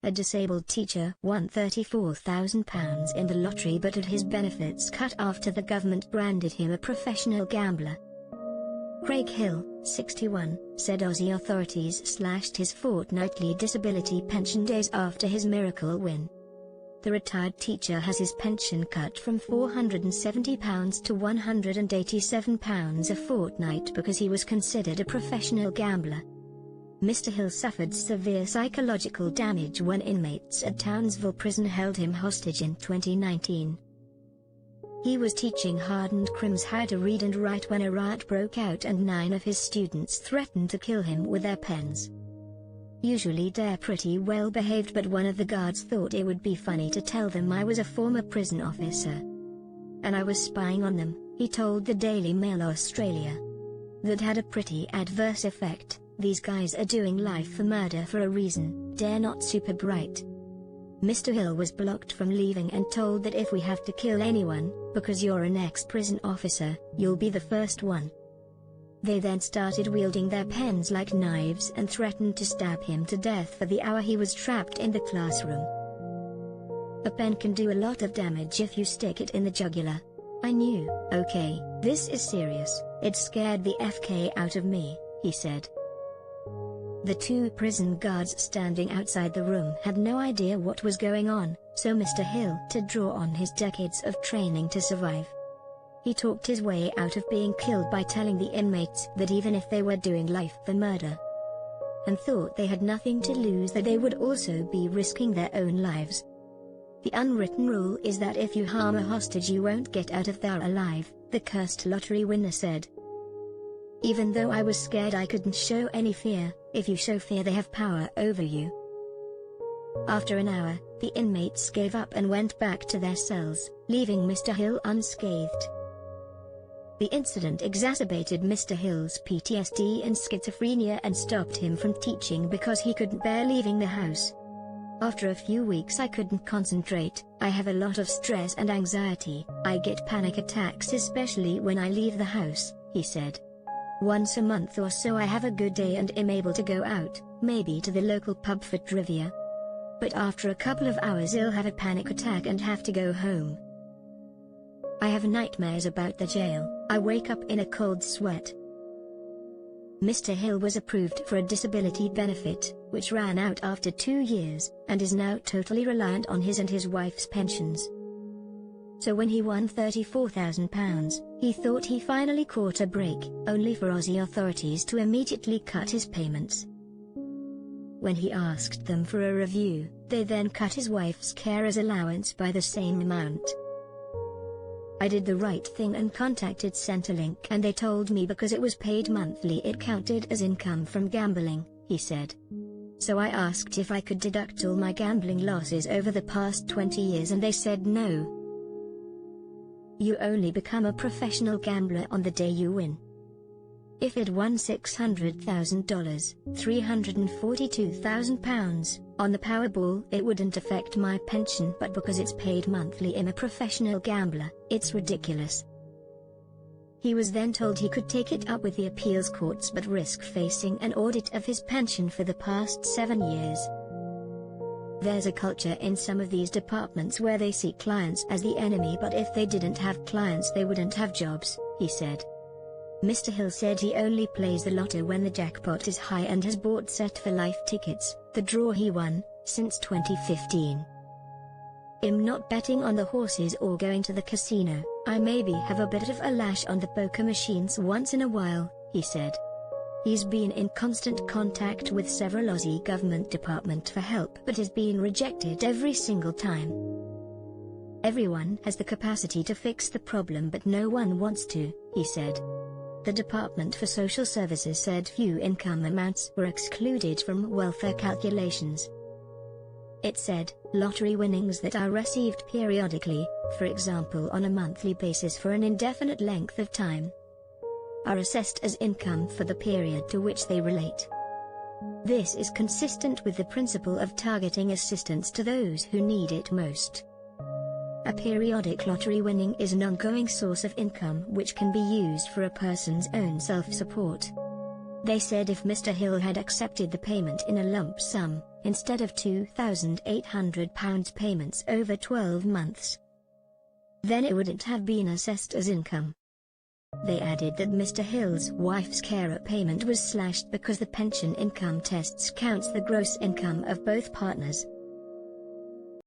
a disabled teacher won £34,000 in the lottery but had his benefits cut after the government branded him a professional gambler. Craig Hill, 61, said Aussie authorities slashed his fortnightly disability pension days after his miracle win. The retired teacher has his pension cut from £470 to £187 a fortnight because he was considered a professional gambler. Mr. Hill suffered severe psychological damage when inmates at Townsville Prison held him hostage in 2019. He was teaching hardened crims how to read and write when a riot broke out and 9 of his students threatened to kill him with their pens. Usually they're pretty well behaved, but one of the guards thought it would be funny to tell them I was a former prison officer. And I was spying on them, he told the Daily Mail Australia. That had a pretty adverse effect. These guys are doing life for murder for a reason, they're not super bright. Mr. Hill was blocked from leaving and told that if we have to kill anyone, because you're an ex-prison officer, you'll be the first one. They then started wielding their pens like knives and threatened to stab him to death for the hour he was trapped in the classroom. A pen can do a lot of damage if you stick it in the jugular. I knew, okay, this is serious, it scared the FK out of me, he said. The 2 prison guards standing outside the room had no idea what was going on, so Mr. Hill to draw on his decades of training to survive. He talked his way out of being killed by telling the inmates that even if they were doing life for murder, and thought they had nothing to lose, that they would also be risking their own lives. The unwritten rule is that if you harm a hostage you won't get out of there alive, the cursed lottery winner said. Even though I was scared I couldn't show any fear. If you show fear they have power over you. After an hour, the inmates gave up and went back to their cells, leaving Mr. Hill unscathed. The incident exacerbated Mr. Hill's PTSD and schizophrenia and stopped him from teaching because he couldn't bear leaving the house. After a few weeks I couldn't concentrate, I have a lot of stress and anxiety, I get panic attacks especially when I leave the house, he said. Once a month or so I have a good day and am able to go out, maybe to the local pub for trivia. But after a couple of hours I'll have a panic attack and have to go home. I have nightmares about the jail, I wake up in a cold sweat. Mr. Hill was approved for a disability benefit, which ran out after 2 years, and is now totally reliant on his and his wife's pensions. So when he won £34,000, he thought he finally caught a break, only for Aussie authorities to immediately cut his payments. When he asked them for a review, they then cut his wife's carer's allowance by the same amount. I did the right thing and contacted Centrelink and they told me because it was paid monthly it counted as income from gambling, he said. So I asked if I could deduct all my gambling losses over the past 20 years and they said no. You only become a professional gambler on the day you win. If it won $600,000, £342,000, on the Powerball it wouldn't affect my pension, but because it's paid monthly I'm a professional gambler, it's ridiculous. He was then told he could take it up with the appeals courts but risk facing an audit of his pension for the past 7 years. There's a culture in some of these departments where they see clients as the enemy, but if they didn't have clients they wouldn't have jobs, he said. Mr. Hill said he only plays the lotto when the jackpot is high and has bought Set for Life tickets, the draw he won, since 2015. I'm not betting on the horses or going to the casino, I maybe have a bit of a lash on the poker machines once in a while, he said. He's been in constant contact with several Aussie government departments for help but has been rejected every single time. Everyone has the capacity to fix the problem but no one wants to, he said. The Department for Social Services said few income amounts were excluded from welfare calculations. It said, lottery winnings that are received periodically, for example on a monthly basis for an indefinite length of time, are assessed as income for the period to which they relate. This is consistent with the principle of targeting assistance to those who need it most. A periodic lottery winning is an ongoing source of income which can be used for a person's own self-support. They said if Mr. Hill had accepted the payment in a lump sum, instead of £2,800 payments over 12 months. Then it wouldn't have been assessed as income. They added that Mr. Hill's wife's carer payment was slashed because the pension income tests counts the gross income of both partners.